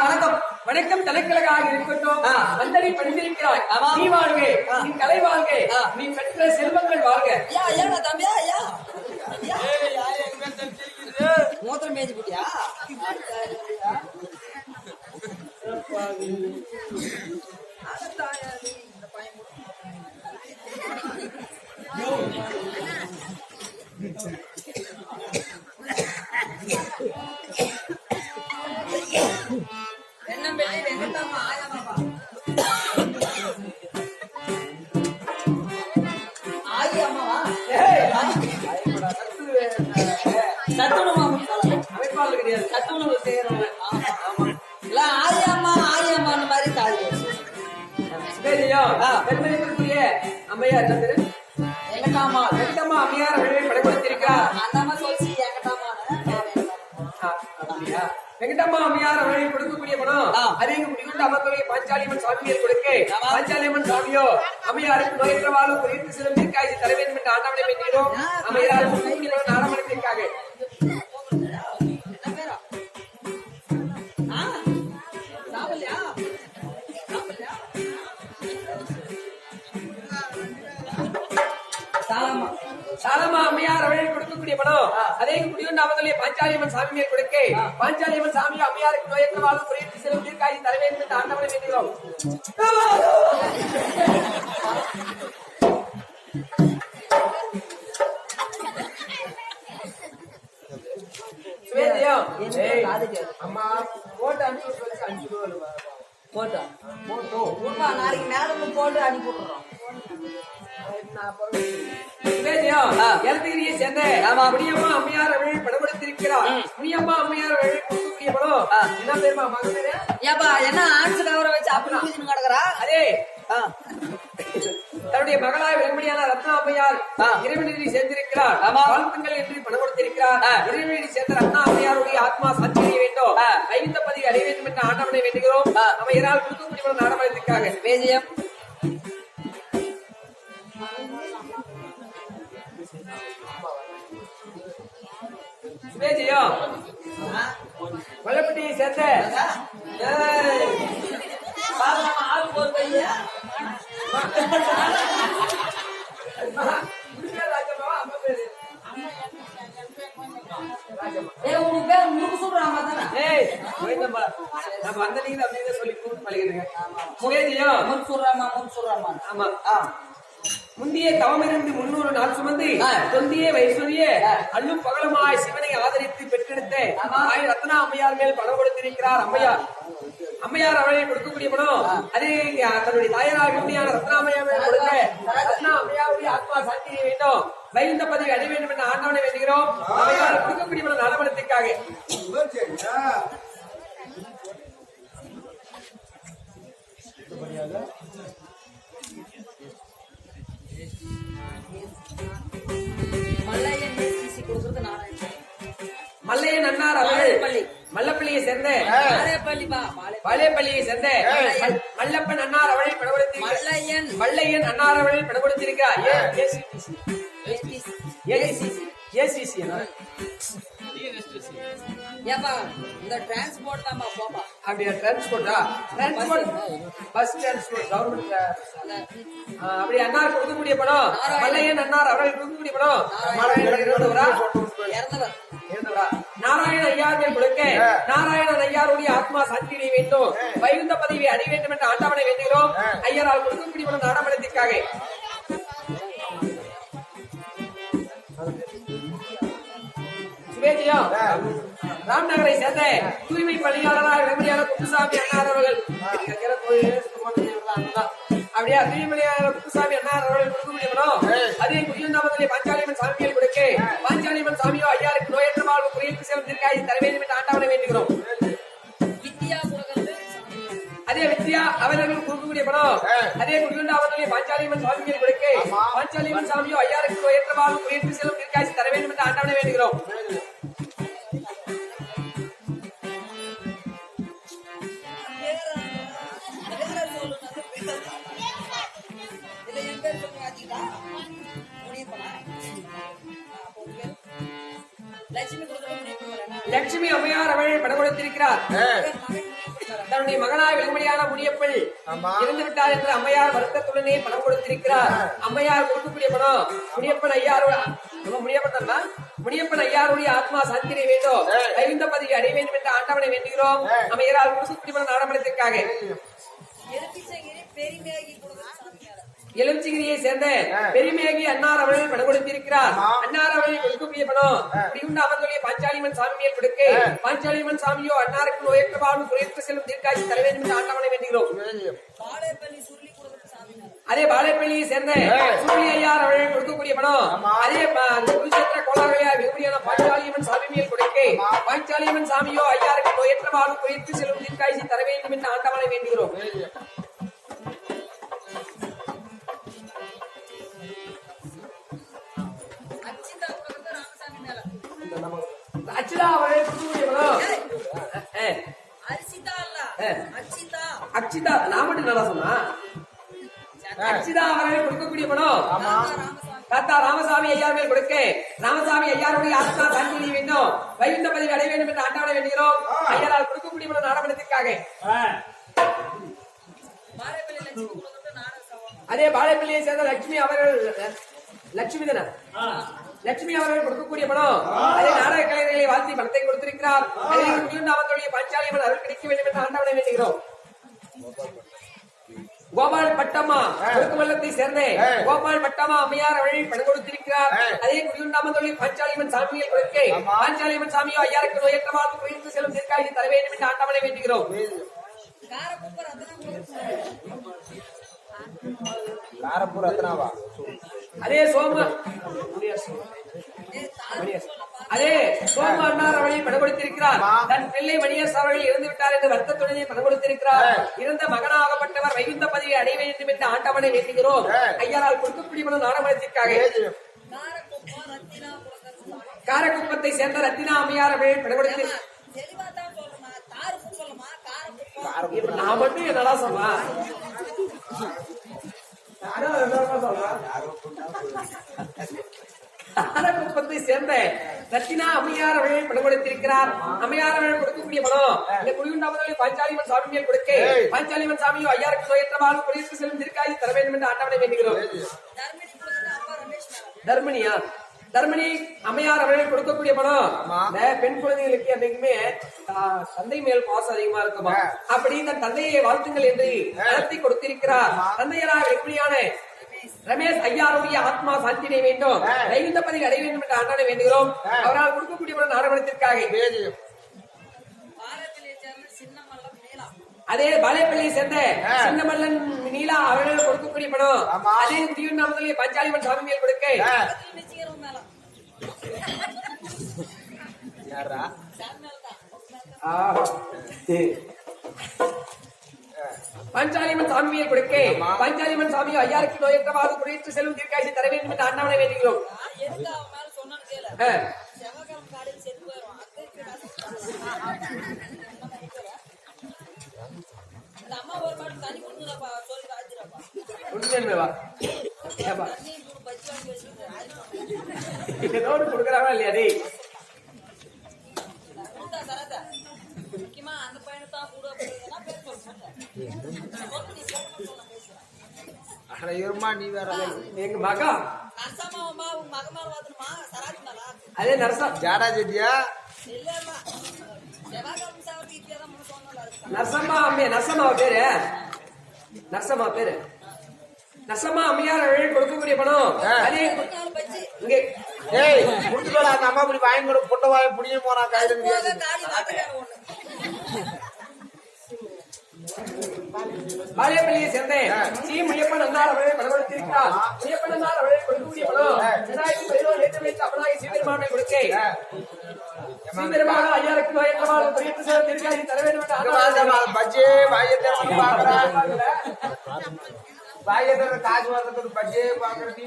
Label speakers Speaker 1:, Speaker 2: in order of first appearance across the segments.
Speaker 1: வணக்கம் வணக்கம். தலைக்கழகாக இருக்கட்டும். வந்தனை படித்திருக்கிறாய். நீ வாழ்க, நீ கலை வாழ்க, நீ பெற்ற செல்வங்கள் வாழ்க.
Speaker 2: மூத்திரம் பேசி போட்டியா?
Speaker 1: சத்துணமா தெரியாது.
Speaker 2: கட்டுணவு செய்யறவங்க. இல்ல ஆரியாம்மா ஆரியாம்மா மாதிரி காது
Speaker 1: பெருமதிப்பிற்குரிய அம்மையார் என்ன பேரு?
Speaker 2: எங்கட்டாமா
Speaker 1: வெங்கடம்மா அம்மையார் அவர்களை படைப்படுத்தியிருக்கிறார்.
Speaker 2: அந்த அம்மா சொல்லி எங்கட்டாமா
Speaker 1: அப்படியா? வெங்கடம்மா அம்மையார் அவர்களை கொடுக்கக்கூடிய பணம் அதே முடிவுண்டு அமர்ந்தவரை பாஞ்சாலியம்மன் சாமியார் கொடுக்க பாஞ்சாலியம்மன் சாமியோ அம்மையாருக்கு நோயற்ற வாழ்வு குறித்து சில நீர்க்காய்ச்சி தர வேண்டும் என்று ஆண்டவனை வேண்டுகிறோம். அம்மையார் கொடுக்கக்கூடிய பணம் நாடமனத்திற்காக சாலமா அம்மையார் அவர்கள் கொடுக்கக்கூடிய பணம் அதே முடிவுண்டு அமர்ந்தவரை பாஞ்சாலியம்மன் சாமியார் கொடுக்க பாஞ்சாலியம்மன் சாமியோ அம்மையாருக்கு நோயற்ற வாழ்வு குறித்து சில நீர்க்காய்ச்சி தர வேண்டும் என்று ஆண்டவனை வேண்டுகிறோம். அம்மா போட்டு அனுப்பிச்சு 5 ரூபா
Speaker 2: போட்டோ போட்டோ நாளைக்கு மேல போட்டு அனுப்பி விட்டுறோம்.
Speaker 1: எழுத்துகிரியை சேர்ந்த முனியம்மா அம்மையார் அவர்கள் படப்படுத்திருக்கிறார். முனியம்மா அம்மையார் அவர்கள் கொடுக்கக்கூடிய படம் என்ன பேருமா மகன்?
Speaker 2: ஏப்பா என்ன ஆட்சி கவரை வச்சு அப்படி கிடக்குறா?
Speaker 1: அதே தன்னுடைய மகளாய் விளம்படியான ரத்னா அம்மையார் இறைவனில் சேர்ந்திருக்கிறார். வாழ்த்துங்கள் என்று பணம் கொடுத்திருக்கிறார். இறைவனில் சேர்ந்த ரத்னா அம்மையாருடைய ஆத்மா சாட்சி அடைய வேண்டும், ஐந்த பதிவு அடைய வேண்டும் என்று ஆண்டவனை வேண்டுகிறோம். நம்ம இறால் கொடுக்கக்கூடிய நாடகத்திற்காக
Speaker 2: வேதியம்
Speaker 1: சுவேஜியம் வல்லப்பட்டியை சேர்ந்த முந்திய தவமிருந்து 300 நாள் சுமந்து தொந்திய வைஸ்வரிய அள்ளும் பகலமாய் சிவனை ஆதரித்து பெற்றெடுத்த ரத்னா அம்மையார் மேல் பணம் கொடுத்திருக்கிறார். அம்மையார் அவளை கொடுக்கக்கூடிய பணம் அதே தன்னுடைய தாயாராக ரத்னா அம்மையார் மேல் கொடுக்க ரத்னா அம்மையாருடைய ஆத்மா சாந்தி வேண்டும், வைகுந்த பதவி அடைய வேண்டும் என்று ஆண்டவனை வேண்டுகிறோம். அம்மையார் கொடுக்கக்கூடிய பணம் நலமனத்திற்காக மல்லையன் அண்ணார் அவர்கள் மல்லப்பள்ளியை சேர்ந்த பாளையப்பள்ளியை சேர்ந்த மல்லப்பன் அண்ணார் அவளை படப்படுத்தி மல்லையன் அண்ணார் அவளை படப்படுத்தியிருக்கிறார். அப்படியா? டிரான்ஸ்போர்ட்டா? டிரான்ஸ்போர்ட் பஸ் டிரான்ஸ்போர்ட் கவர்மெண்ட் அப்படி அண்ணார் கொடுக்கக்கூடிய படம் மல்லையன் அண்ணார் அவர்கள் கொடுக்கக்கூடிய படம் நாராயண ஐயார்கள் கொடுக்க நாராயணன் ஐயாருடைய ஆத்மா சாந்தி வேண்டும், வைகுந்த பதவி அடைய வேண்டும் என்று ஆண்டவனை வேண்டுகிறோம். ஐயரால் கொடுக்கக்கூடிய படம் நாடமனத்திற்காக ராம்நகரை சேர்ந்த தூய்மை பணியாளராக விளம்பரியான குப்புசாமி அண்ணார் அவர்கள் அப்படியா தூய்மையாளர் குப்புசாமி அண்ணார் அவர்கள் கொடுக்கக்கூடிய படம் அதே குடியந்தாமத்திலே பாஞ்சாலியம்மன் சாமியார் கொடுக்க பாஞ்சாலியம்மன் சாமியோ ஐயாருக்கு நோயற்ற வாழ்வு குறைத்து செல்லும் தீர்க்காய் தர வேண்டும் என்று ஆண்டவனை வேண்டுகிறோம். அதே வித்யா அவர்கள் கொடுக்கக்கூடிய படம் அதே குடியந்தாமத்திலே பாஞ்சாலியம்மன் சாமியார் கொடுக்க பாஞ்சாலியம்மன் சாமியோ ஐயாருக்கு நோயற்ற வாழ்வு குறைத்து செல்லும் தீர்க்காய் தர வேண்டும் என்று ஆண்டவனை வேண்டுகிறோம். லட்சுமி அம்மையார் அவர்கள் படம் கொடுத்திருக்கிறார். தன்னுடைய மகனாய் விளம்படியான முனியப்பன் இறந்து விட்டார் என்று அம்மையார் வருத்தத்துடனே பணம் கொடுத்திருக்கிறார். அம்மையார் கொடுக்கக்கூடிய பணம் முனியப்பன் ஐயாருடைய ஆத்மா சாந்திரை வேண்டும், ஐந்த பதவி அடைய வேண்டும் என்று ஆண்டவனை வேண்டுகிறோம். அம்மையாரால் கொடுக்கக்கூடிய பணம் நாடமனத்திற்காக எலுமிச்சகிரியை சேர்ந்த பெருமேகி அன்னார் அவர்கள் பணம் கொடுத்திருக்கிறார். அன்னார் அவர்கள் கொடுக்கக்கூடிய பணம் முடிவுண்டு அமர்ந்துள்ள பாஞ்சாலியம்மன் சாமி மேல் கொடுக்க பாஞ்சாலியம்மன் சாமியோ அன்னாருக்கு நோயற்ற வாழ்வு குறைத்து செல்லும் தீர்க்காட்சி தர வேண்டும் என்று ஆண்டவனை வேண்டுகிறோம். அதே பாளையப்பள்ளியை சேர்ந்த சூரிய ஐயார் அவர்கள் கொடுக்கக்கூடிய பணம் அதே குருச்சேத்திர கோலாவையார் விரும்பியான பாஞ்சாலியம்மன் சாமி மேல் கொடுக்க பாஞ்சாலியம்மன் சாமியோ ஐயாருக்கு நோயற்ற வாழ்வு குறித்து செல்லும் தீர்க்காய்ச்சி தர வேண்டும் என்று ஆண்டவனை வேண்டுகிறோம். அச்சிதா அவரே அச்சிதா நான் மட்டும் நல்லா சொன்னா அச்சிதா அவரே கொடுக்கக்கூடிய பணம் தாத்தா ராமசாமி ஐயா மேல் கொடுக்க ராமசாமி ஐயாருடைய ஆத்மா சாந்தி வேண்டும் வைகுண்ட பதவி அடைய வேண்டும் என்று ஆண்டவனை வேண்டுகிறோம். ஐயாரால் கொடுக்கக்கூடிய பணம் நாடகத்திற்காக அதே பாளையப்பள்ளியை சேர்ந்த லட்சுமி அவர்கள் லட்சுமி தானே லட்சுமி அவர்கள் கொடுக்கக்கூடிய பணம் அதே நாடக கலைஞர்களை வாழ்த்தி பணத்தை கொடுத்திருக்கிறார். அவர்களுடைய பாஞ்சாலியம்மன் அருள் கிடைக்க வேண்டும் என்று ஆண்டவனை வேண்டுகிறோம். கோபால் பட்டம்மா கொடுக்குமல்லத்தை சேர்ந்த கோபால் பட்டம்மா அம்மையார் அவர்கள் பணம் கொடுத்திருக்கிறார். அதே குடியுண்டாமந்தொழி பாஞ்சாலியம்மன் சாமியை கொடுக்க பாஞ்சாலியம்மன் சாமியோ ஐயாருக்கு நோயற்ற வாழ்வு குறித்து செல்லும் தீர்க்காய்ச்சி தர வேண்டும் என்று ஆண்டவனை வேண்டுகிறோம். அதே சோம அதே சோம அண்ணார் அவர்களை பணம் கொடுத்திருக்கிறார். தன் பிள்ளை மணியரசு அவர்கள் இறந்து விட்டார் என்று வருத்தத்துடனே பணம் கொடுத்திருக்கிறார். இறந்த மகனாகப்பட்டவர் வைகுந்த பதவியை அடைய வேண்டும் என்று ஆண்டவனை வேண்டுகிறோம். ஐயாரால் கொடுக்கக்கூடிய பணம் நாடகத்திற்காக காரக்குப்பத்தை சேர்ந்த ரத்தினா அம்மையார் அவர்கள் பணம் கொடுத்திருக்கிறார். நான் மட்டும் என்னடா சொன்னா காரக்குப்பத்தை சேர்ந்த ரத்தினா அம்மையார் அவர்கள் பணம் கொடுத்திருக்கிறார். அம்மையார் அவர்கள் கொடுக்கக்கூடிய பணம் இந்த குடியுண்டாமதொழி பாஞ்சாலியம்மன் சாமி மேல் கொடுக்க பாஞ்சாலியம்மன் சாமியோ ஐயாருக்கு நோயற்ற வாழ்வு குறித்து செல்லும் தீர்க்காய்ச்சி தர வேண்டும் என்று ஆண்டவனை வேண்டுகிறோம். தர்மினியா தர்மினி அம்மையார் அவர்கள் கொடுக்கக்கூடிய பணம் இந்த பெண் குழந்தைகளுக்கு என்னைக்குமே தந்தை மேல் பாசம் அதிகமா இருக்குமா அப்படி இந்த தந்தையை வாழ்த்துங்கள் என்று நடத்தி கொடுத்திருக்கிறார். தந்தையராக எப்படியான ரமேஷ் ஐயாருடைய ஆத்மா சாந்தினை வேண்டும் வைகுந்த பதவி அடைய வேண்டும் என்று ஆண்டவனை வேண்டுகிறோம். அவரால் கொடுக்கக்கூடிய பணம் நாடகத்திற்காக அதே பாளையப்பள்ளியை சேர்ந்த சின்னமல்லன் நீலா அவர்கள் கொடுக்கக்கூடிய பணம் அதே குடியுண்டாமதொழி பாஞ்சாலியம்மன் சாமி மேல் கொடுக்க பாஞ்சாலியம்மன் சாமியை கொடுக்க பாஞ்சாலியம்மன் சாமியோ ஐயாருக்கு நோயற்ற வாழ்வு குறித்து செல்லும் தீர்க்காய்ச்சி தர வேண்டும் என்று ஆண்டவனை வேண்டுகிறோம். கொடுக்கறாங்களா இல்லையா டே நீ வேற எங்க மகா அதே நரசா ஜாடா ஜெட்டியா நரசம்மா அம்மையா நரசம்மா பேரு நரசம்மா பேரு நரசம்மா அம்மையார் அவர்கள் கொடுக்கக்கூடிய பணம் அதே இங்க
Speaker 3: ஏய் முடிச்சுடா அந்த அம்மா இப்படி வாங்கி கொடு பொட்டை வாங்கி புடிங்க போனா கையில
Speaker 1: பாளையப்பள்ளியை சேர்ந்த சி முனியப்பன் அண்ணார் அவர்களை பணம் கொடுத்திருக்கிறார். முனியப்பன் அண்ணார் அவர்களை கொடுக்கக்கூடிய பணம் 2017 நேற்று வைத்து அப்பனாகி சீதர்மானை கொடுக்க சீதர்மான ஐயாருக்கு நோயற்ற வாழ்வு குறித்து செல்லும் தீர்க்காய்ச்சி தர வேண்டும் என்று
Speaker 3: பஜ்ஜே வாயத்தை வாயத்தை காசு வரதுக்கு பஜ்ஜே பாக்குறது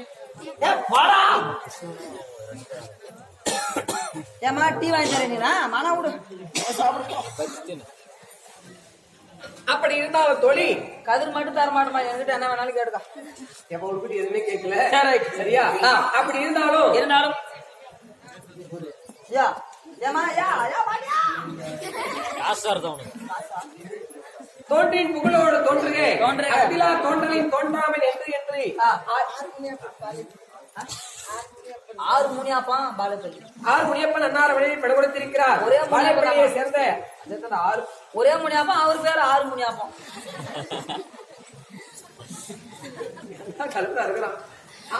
Speaker 2: ஏமா டீ வாங்கி தரீங்களா மன விடு
Speaker 1: அப்படி இருந்தாலும் தோழி
Speaker 2: கதிர் மட்டும் தர மாட்டோமா என்கிட்ட என்ன வேணாலும் கேடுக்கா
Speaker 1: எவ்வளவு எதுவுமே கேட்கல சரியா அப்படி இருந்தாலும் தோன்றின் புகழோடு தோன்றுகே அகிலா தோன்றலின் தோன்றாமல் என்று
Speaker 2: ஆறு முனியாப்பான் பாலப்பள்ளி
Speaker 1: ஆறு முனியப்பன் அன்னார் வழியில் படம் கொடுத்திருக்கிறார். ஒரே பாளையப்பள்ளியை சேர்ந்த
Speaker 2: ஒரே முனியாப்பா அவர் பேர் ஆறு முனியாப்பம்
Speaker 1: இருக்கலாம்.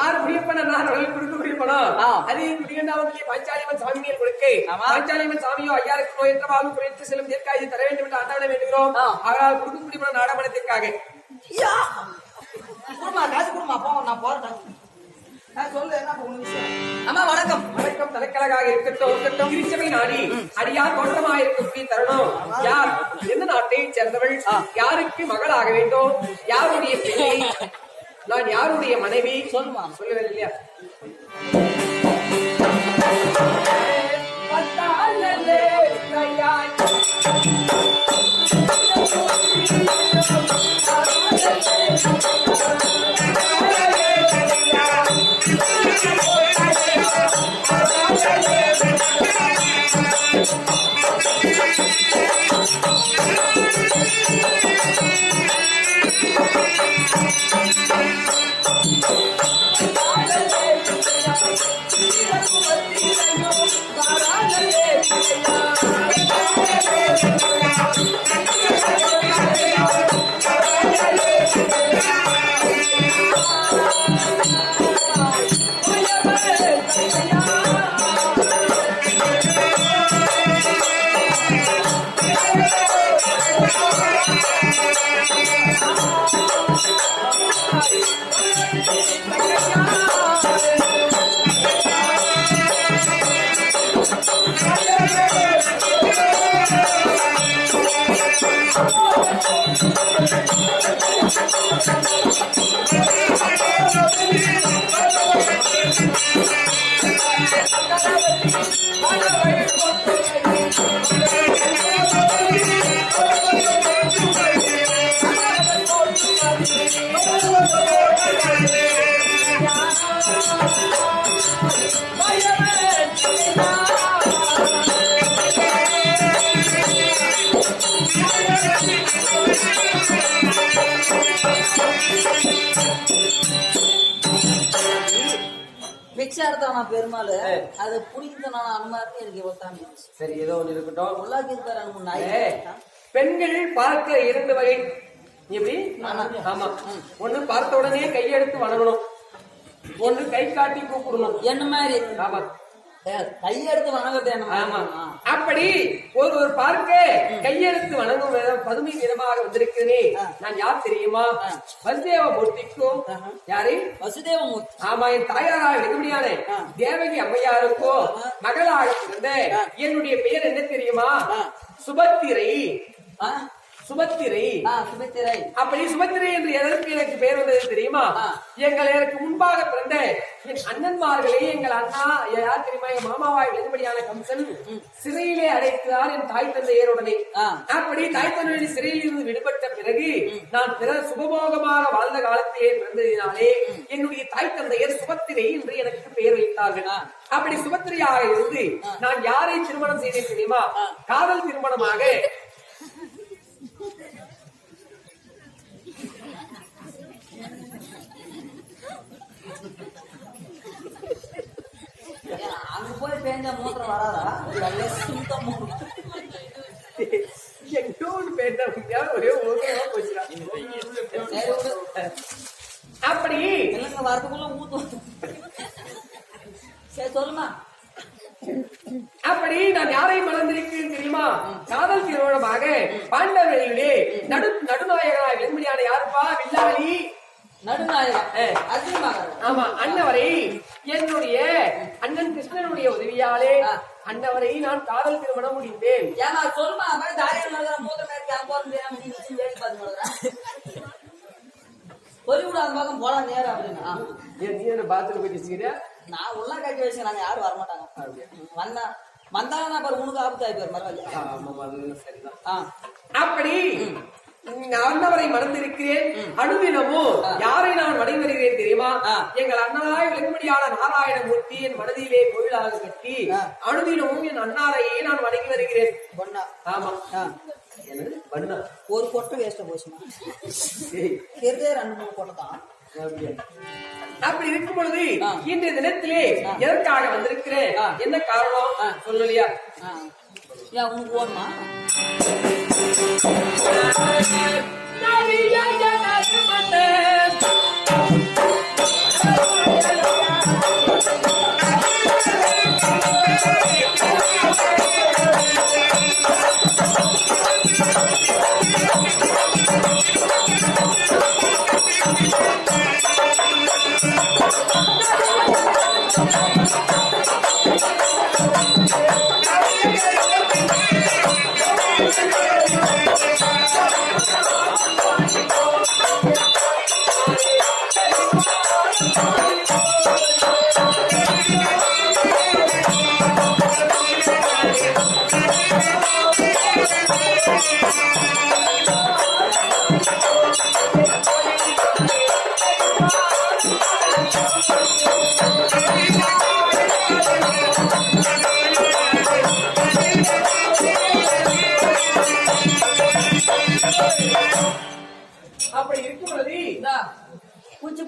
Speaker 1: ஆறு முனியப்பன் அன்னார் வழியில் கொடுக்கக்கூடிய படம் அதே குடிகண்டாமத்திலே பாஞ்சாலியம்மன் சாமியை கொடுக்க பாஞ்சாலியம்மன் சாமியோ ஐயாருக்கு நோயற்ற வாழ்வு குறித்து செல்லும் தீர்க்காய்ச்சி தர வேண்டும் என்று ஆண்டவனை வேண்டுகிறோம். அவரால் கொடுக்கக்கூடிய படம் நாடகத்திற்காக
Speaker 2: காசு கொடுமா போ நான் போறேன் சொல்லு என்ன உனக்கு விஷயம்? அம்மா வணக்கம்.
Speaker 1: வணக்கம். தலைக்கழகாக இருக்கட்டும் திருச்சபை நாடி அடியார் தோற்றமாயிருக்கும் தருணம். யார் எந்த நாட்டை சேர்ந்தவள், யாருக்கு மகளாக வேண்டும், யாருடைய பிள்ளை, நான் யாருடைய மனைவி
Speaker 2: சொல்லுமா.
Speaker 1: சொல்லுவேன் இல்லையா?
Speaker 2: பிச்சார்த்தானா பெருமாள் அது புடிக்கிறதுனால அனுமாருக்கு எனக்கு ஒத்தாமி.
Speaker 1: சரி, ஏதோ ஒன்று இருக்கட்டும்.
Speaker 2: உள்ளாக்கி இருக்காரு நாய்.
Speaker 1: பெண்கள் பார்க்க 2 வகை. எப்படி? ஆமா. ஒண்ணு பார்த்த உடனே கையெடுத்து வணங்கணும், ஒண்ணு கை காட்டி கூப்பிடணும்.
Speaker 2: என்ன மாதிரி?
Speaker 1: ஆமா,
Speaker 2: கையெடுத்து வணங்குறது என்ன?
Speaker 1: ஆமா. அப்படி ஒரு பார்க்க கையெடுத்து வணங்கும் பதுமை விதமாக வந்திருக்கிறேன். நான் யார் தெரியுமா? வசுதேவ மூர்த்திக்கும். யாரு?
Speaker 2: வசுதேவமூர்த்தி.
Speaker 1: ஆமா, என் தாயாராக வெகுமணியான தேவகி அம்மையாருக்கோ மகளாக இருந்த என்னுடைய பெயர் என்ன தெரியுமா? சுபத்திரை. சுபத்திரை.
Speaker 2: சுபத்திரை.
Speaker 1: அப்படி சுபத்திரை என்று எதற்கு எனக்கு பெயர் வந்தது தெரியுமா? எனக்கு முன்பாக பிறந்த என் அண்ணன்மார்களே, எங்கள் அண்ணா யார் தெரியுமா? என் மாமாவாய் வெகுமணியான கம்சன் சிறையிலே அடைத்தார் என் தாய் தந்தையருடனே. அப்படி தாய் தந்தைய சிறையில் இருந்து விடுபட்ட பிறகு நான் சுபபோகமாக வாழ்ந்த காலத்திலே பிறந்ததினாலே என்னுடைய தாய் தந்தையர் சுபத்திரை என்று எனக்கு பெயர் வைத்தார்கள். அப்படி சுபத்திரையாக இருந்து நான் யாரை திருமணம் செய்தேன் தெரியுமா? காதல் திருமணமாக
Speaker 2: அங்க போய் பேஞ்ச மூத்திரம் வராதா?
Speaker 1: அப்படி
Speaker 2: வரதுக்குள்ள ஊத்தும். சரி சொல்லுமா.
Speaker 1: அப்படி நான் யாரை மறந்திருக்கிறேன் தெரியுமா? காதல் திருமணமாக பாண்டவர்களிலே நடுநாயகனாக வெண்மணியான யாருப்பா? வில்லாளி
Speaker 2: நடுநாயகன்.
Speaker 1: ஆமா, அன்னவரை என்னுடைய அண்ணன் கிருஷ்ணனுடைய உதவியாலே அன்னவரை நான் காதல் திருமணம் முடிந்தேன்.
Speaker 2: ஏமா சொல்லுமா. மூத்த பொலிவிடாத பக்கம் போலாம் நேரம் அப்படின்னா
Speaker 1: நீ என்ன பாத்ரூம் போய் வச்சுக்கிறியா?
Speaker 2: நான் உள்ள கட்டி வச்சு நாங்க யாரும் வரமாட்டாங்க. வந்தாங்கன்னா பாரு உனக்கு ஆபத்து ஆயிப்பாரு மரவாதி.
Speaker 1: சரிதான். அப்படி அண்ணவரை மறந்திருக்கிறேன். அனுதினமும் யாரை நான் வணங்கி வருகிறேன் தெரியுமா? எங்கள் அண்ணனாய் வெகுமணியான நாராயணமூர்த்தி என் மனதிலே கோயிலாக கட்டி அனுதினமும் என் அண்ணாரையே நான் வணங்கி வருகிறேன். ஆமா,
Speaker 2: ஒரு கொட்டை வேஸ்ட போச்சுமா. 2-3 கொட்டை தான்.
Speaker 1: அப்படி இருக்கும் பொழுது இன்றைய தினத்திலே எதற்காக வந்திருக்கிறேன், என்ன காரணம் சொல்லலையா?
Speaker 2: உனக்கு ஓடுமா?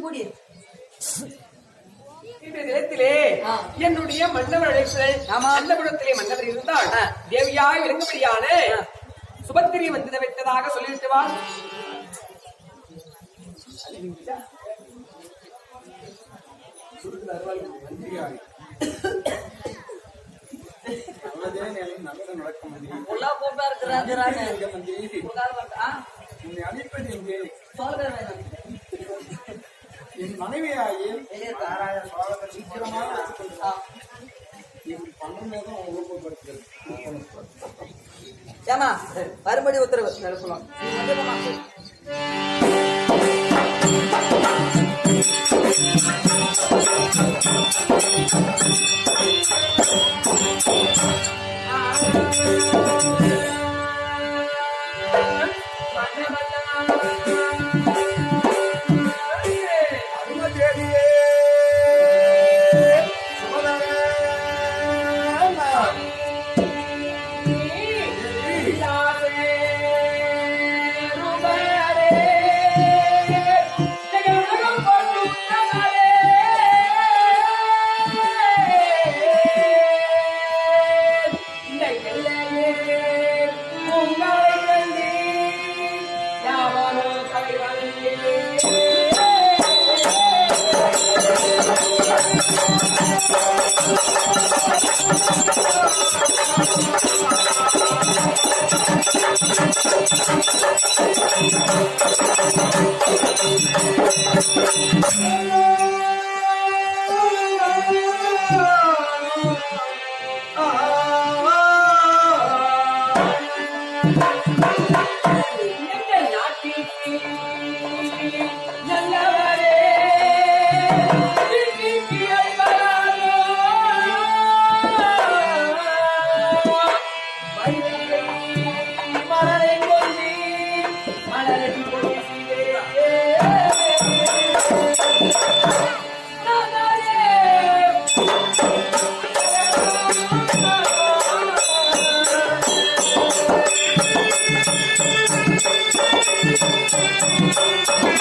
Speaker 2: கூடி
Speaker 1: இந்த நேரத்திலே என்னுடைய மன்னவர் அழைப்புகள் அந்தபுரத்திலே மன்னவர் இருந்தால் தேவியாய் விளங்கும்படியான சுபத்திரி வந்து வைத்ததாக சொல்லிவிட்டு வா.
Speaker 2: போட்டா இருக்கிறாங்க
Speaker 3: என் மனைவியாகி சீக்கிரமாக
Speaker 2: ஏமா மறுபடி உத்தரவு
Speaker 1: Thank you.